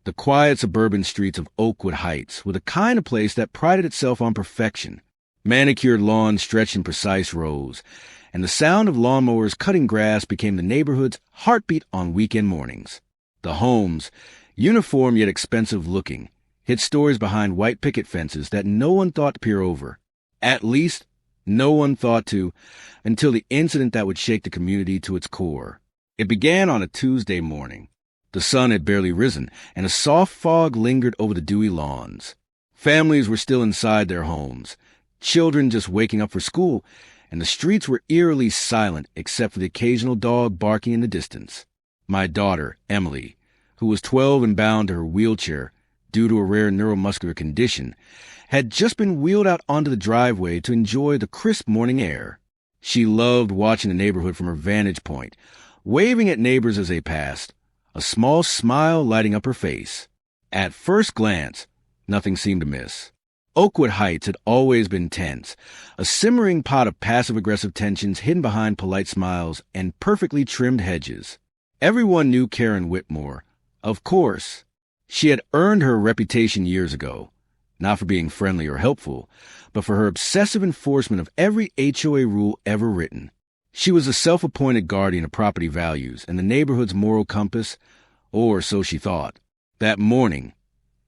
The quiet suburban streets of Oakwood Heights were the kind of place that prided itself on perfection. Manicured lawns stretched in precise rows, and the sound of lawnmowers cutting grass became the neighborhood's heartbeat on weekend mornings. The homes, uniform yet expensive-looking, hid stories behind white picket fences that no one thought to peer over. At least, no one thought to, until the incident that would shake the community to its core. It began on a Tuesday morning. The sun had barely risen, and a soft fog lingered over the dewy lawns. Families were still inside their homes, children just waking up for school, and the streets were eerily silent except for the occasional dog barking in the distance. My daughter, Emily, who was 12 and bound to her wheelchair due to a rare neuromuscular condition, had just been wheeled out onto the driveway to enjoy the crisp morning air. She loved watching the neighborhood from her vantage point, waving at neighbors as they passed, a small smile lighting up her face. At first glance, nothing seemed amiss. Oakwood Heights had always been tense, a simmering pot of passive-aggressive tensions hidden behind polite smiles and perfectly trimmed hedges. Everyone knew Karen Whitmore. Of course. She had earned her reputation years ago, not for being friendly or helpful, but for her obsessive enforcement of every HOA rule ever written. She was a self-appointed guardian of property values and the neighborhood's moral compass, or so she thought. That morning,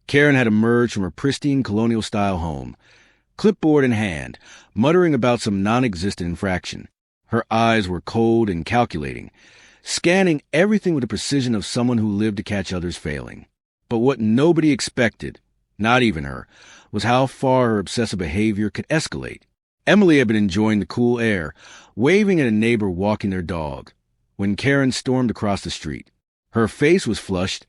Karen had emerged from her pristine colonial-style home, clipboard in hand, muttering about some non-existent infraction. Her eyes were cold and calculating, scanning everything with the precision of someone who lived to catch others failing. But what nobody expected, not even her, was how far her obsessive behavior could escalate. Emily had been enjoying the cool air, waving at a neighbor walking their dog, when Karen stormed across the street. Her face was flushed,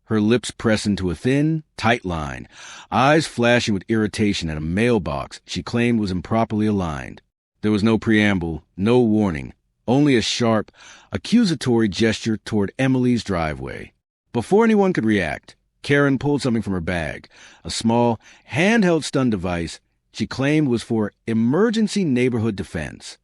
her lips pressed into a thin, tight line, eyes flashing with irritation at a mailbox she claimed was improperly aligned. There was no preamble, no warning, only a sharp, accusatory gesture toward Emily's driveway. Before anyone could react, Karen pulled something from her bag, a small, handheld stun device she claimed was for emergency neighborhood defense.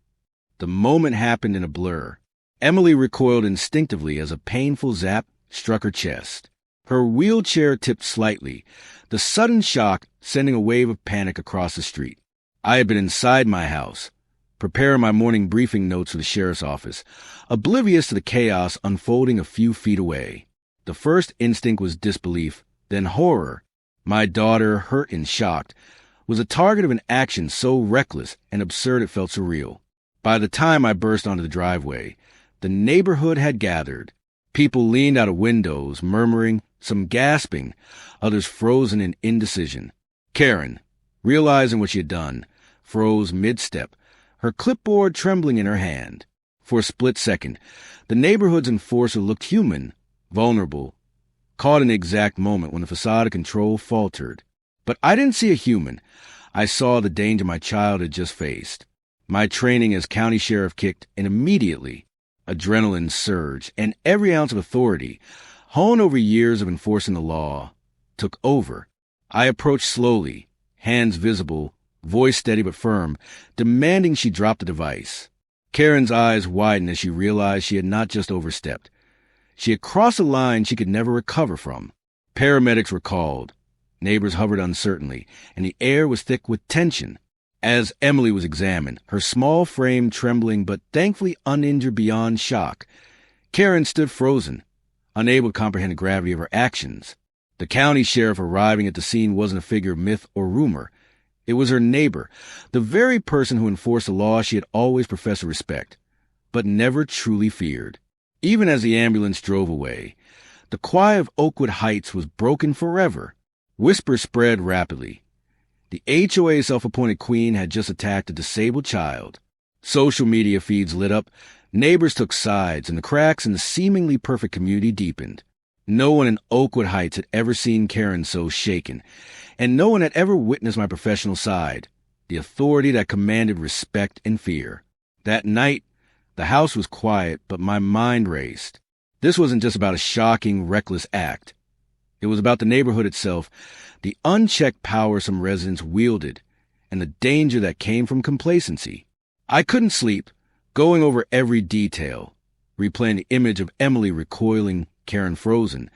The moment happened in a blur. Emily recoiled instinctively as a painful zap struck her chest. Her wheelchair tipped slightly, the sudden shock sending a wave of panic across the street. I had been inside my house, preparing my morning briefing notes for the sheriff's office, oblivious to the chaos unfolding a few feet away. The first instinct was disbelief, then horror. My daughter, hurt and shocked, was a target of an action so reckless and absurd it felt surreal. By the time I burst onto the driveway, the neighborhood had gathered. People leaned out of windows, murmuring, some gasping, others frozen in indecision. Karen, realizing what she had done, froze mid-step, her clipboard trembling in her hand. For a split second, the neighborhood's enforcer looked human, vulnerable, caught in the exact moment when the facade of control faltered. But I didn't see a human. I saw the danger my child had just faced. My training as county sheriff kicked, and immediately, adrenaline surged, and every ounce of authority, honed over years of enforcing the law, took over. I approached slowly, hands visible, voice steady but firm, demanding she drop the device. Karen's eyes widened as she realized she had not just overstepped. She had crossed a line she could never recover from. Paramedics were called. Neighbors hovered uncertainly, and the air was thick with tension. As Emily was examined, her small frame trembling but thankfully uninjured beyond shock, Karen stood frozen, unable to comprehend the gravity of her actions. The county sheriff arriving at the scene wasn't a figure of myth or rumor. It was her neighbor, the very person who enforced the law she had always professed to respect, but never truly feared. Even as the ambulance drove away, the quiet of Oakwood Heights was broken forever. Whispers spread rapidly. The HOA self-appointed queen had just attacked a disabled child. Social media feeds lit up, neighbors took sides, and the cracks in the seemingly perfect community deepened. No one in Oakwood Heights had ever seen Karen so shaken, and no one had ever witnessed my professional side, the authority that commanded respect and fear. That night, the house was quiet, but my mind raced. This wasn't just about a shocking, reckless act. It was about the neighborhood itself, the unchecked power some residents wielded, and the danger that came from complacency. I couldn't sleep, going over every detail, replaying the image of Emily recoiling, Karen frozen,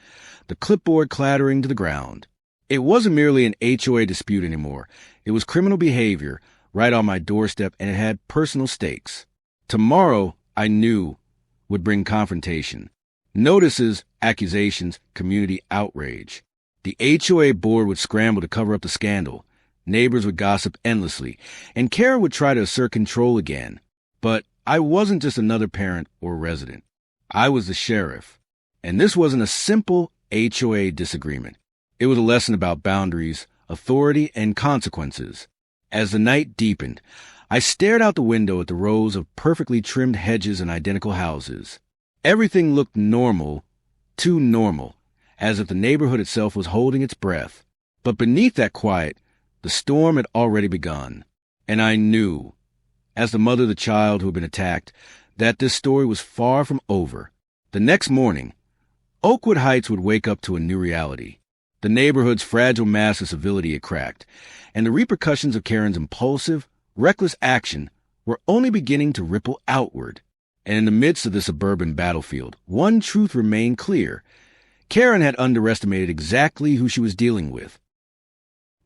the clipboard clattering to the ground. It wasn't merely an HOA dispute anymore. It was criminal behavior right on my doorstep, and it had personal stakes. Tomorrow, I knew, would bring confrontation. Notices, accusations, community outrage. The HOA board would scramble to cover up the scandal. Neighbors would gossip endlessly, and Kara would try to assert control again. But I wasn't just another parent or resident. I was the sheriff. And this wasn't a simple HOA disagreement. It was a lesson about boundaries, authority, and consequences. As the night deepened, I stared out the window at the rows of perfectly trimmed hedges and identical houses. Everything looked normal, too normal, as if the neighborhood itself was holding its breath. But beneath that quiet, the storm had already begun. And I knew, as the mother of the child who had been attacked, that this story was far from over. The next morning, Oakwood Heights would wake up to a new reality. The neighborhood's fragile mask of civility had cracked, and the repercussions of Karen's impulsive, reckless action were only beginning to ripple outward. And in the midst of the suburban battlefield, one truth remained clear. Karen had underestimated exactly who she was dealing with.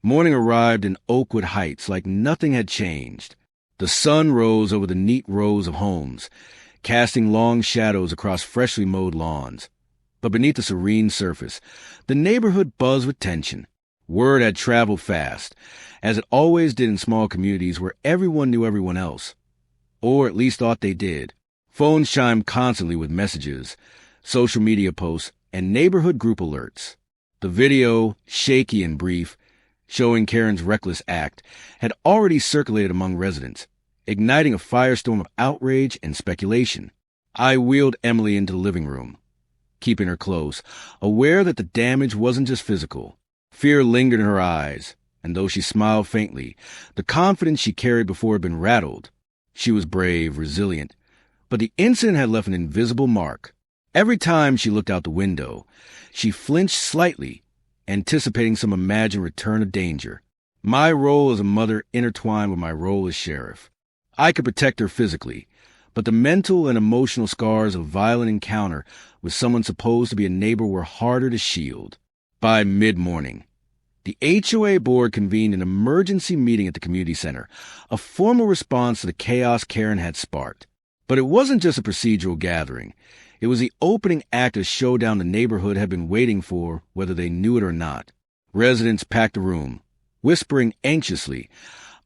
Morning arrived in Oakwood Heights like nothing had changed. The sun rose over the neat rows of homes, casting long shadows across freshly mowed lawns. But beneath the serene surface, the neighborhood buzzed with tension. Word had traveled fast, as it always did in small communities where everyone knew everyone else, or at least thought they did. Phones chimed constantly with messages, social media posts, and neighborhood group alerts. The video, shaky and brief, showing Karen's reckless act, had already circulated among residents, igniting a firestorm of outrage and speculation. I wheeled Emily into the living room, keeping her close, aware that the damage wasn't just physical. Fear lingered in her eyes, and though she smiled faintly, the confidence she carried before had been rattled. She was brave, resilient, but the incident had left an invisible mark. Every time she looked out the window, she flinched slightly, anticipating some imagined return of danger. My role as a mother intertwined with my role as sheriff. I could protect her physically, but the mental and emotional scars of violent encounter with someone supposed to be a neighbor were harder to shield. By mid-morning, the HOA board convened an emergency meeting at the community center, a formal response to the chaos Karen had sparked. But it wasn't just a procedural gathering. It was the opening act of showdown the neighborhood had been waiting for, whether they knew it or not. Residents packed the room, whispering anxiously,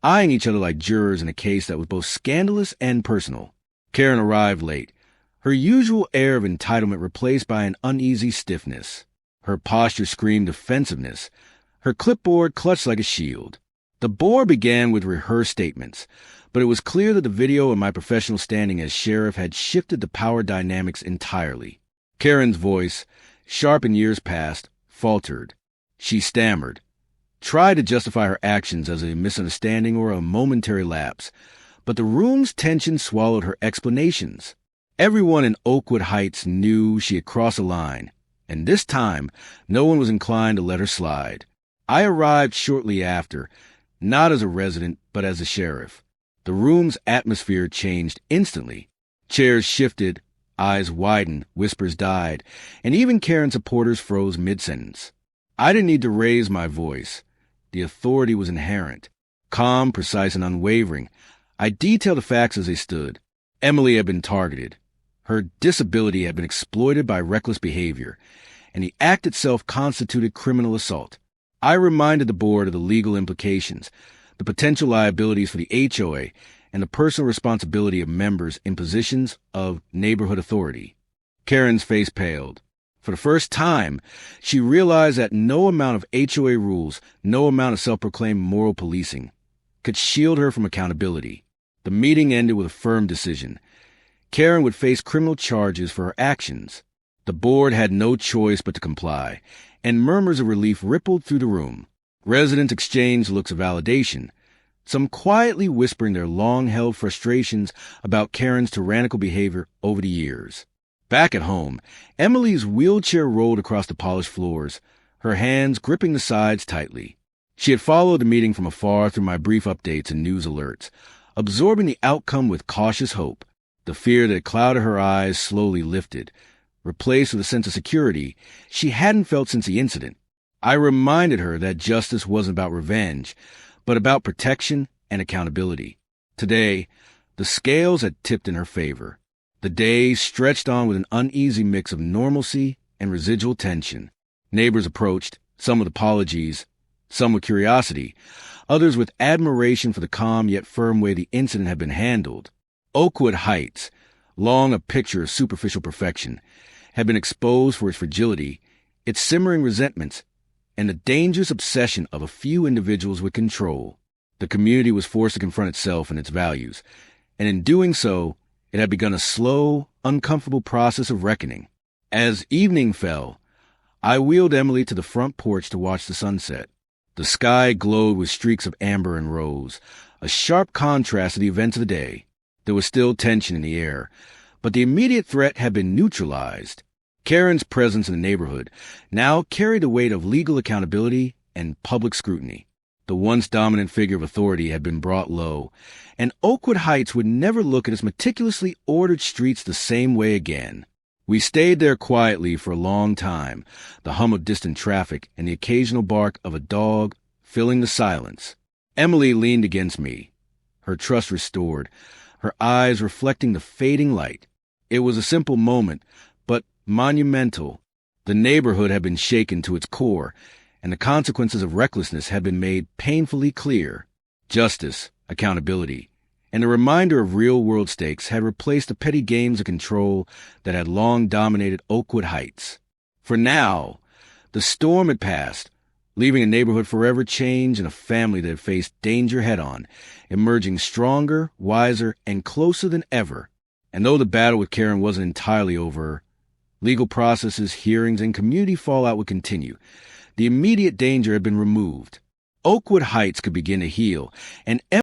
eyeing each other like jurors in a case that was both scandalous and personal. Karen arrived late, her usual air of entitlement replaced by an uneasy stiffness. Her posture screamed defensiveness, her clipboard clutched like a shield. The board began with rehearsed statements, but it was clear that the video and my professional standing as sheriff had shifted the power dynamics entirely. Karen's voice, sharp in years past, faltered. She stammered, tried to justify her actions as a misunderstanding or a momentary lapse, but the room's tension swallowed her explanations. Everyone in Oakwood Heights knew she had crossed a line, and this time no one was inclined to let her slide. I arrived shortly after, not as a resident, but as a sheriff. The room's atmosphere changed instantly. Chairs shifted, eyes widened, whispers died, and even Karen's supporters froze mid-sentence. I didn't need to raise my voice. The authority was inherent. Calm, precise, and unwavering, I detailed the facts as they stood. Emily had been targeted. Her disability had been exploited by reckless behavior, and the act itself constituted criminal assault. I reminded the board of the legal implications, the potential liabilities for the HOA, and the personal responsibility of members in positions of neighborhood authority. Karen's face paled. For the first time, she realized that no amount of HOA rules, no amount of self-proclaimed moral policing, could shield her from accountability. The meeting ended with a firm decision. Karen would face criminal charges for her actions. The board had no choice but to comply, and murmurs of relief rippled through the room. Residents exchanged looks of validation, some quietly whispering their long-held frustrations about Karen's tyrannical behavior over the years. Back at home, Emily's wheelchair rolled across the polished floors, her hands gripping the sides tightly. She had followed the meeting from afar through my brief updates and news alerts, absorbing the outcome with cautious hope. The fear that clouded her eyes slowly lifted, replaced with a sense of security she hadn't felt since the incident. I reminded her that justice wasn't about revenge, but about protection and accountability. Today, the scales had tipped in her favor. The days stretched on with an uneasy mix of normalcy and residual tension. Neighbors approached, some with apologies, some with curiosity, others with admiration for the calm yet firm way the incident had been handled. Oakwood Heights, long a picture of superficial perfection, had been exposed for its fragility, its simmering resentments, and the dangerous obsession of a few individuals with control. The community was forced to confront itself and its values, and in doing so, it had begun a slow, uncomfortable process of reckoning. As evening fell, I wheeled Emily to the front porch to watch the sunset. The sky glowed with streaks of amber and rose, a sharp contrast to the events of the day. There was still tension in the air, but the immediate threat had been neutralized. Karen's presence in the neighborhood now carried the weight of legal accountability and public scrutiny. The once dominant figure of authority had been brought low, and Oakwood Heights would never look at its meticulously ordered streets the same way again. We stayed there quietly for a long time, the hum of distant traffic and the occasional bark of a dog filling the silence. Emily leaned against me, her trust restored, her eyes reflecting the fading light. It was a simple moment, but monumental. The neighborhood had been shaken to its core, and the consequences of recklessness had been made painfully clear. Justice, accountability, and a reminder of real-world stakes had replaced the petty games of control that had long dominated Oakwood Heights. For now, the storm had passed, leaving a neighborhood forever changed and a family that had faced danger head-on, emerging stronger, wiser, and closer than ever. And though the battle with Karen wasn't entirely over, legal processes, hearings, and community fallout would continue. The immediate danger had been removed. Oakwood Heights could begin to heal, and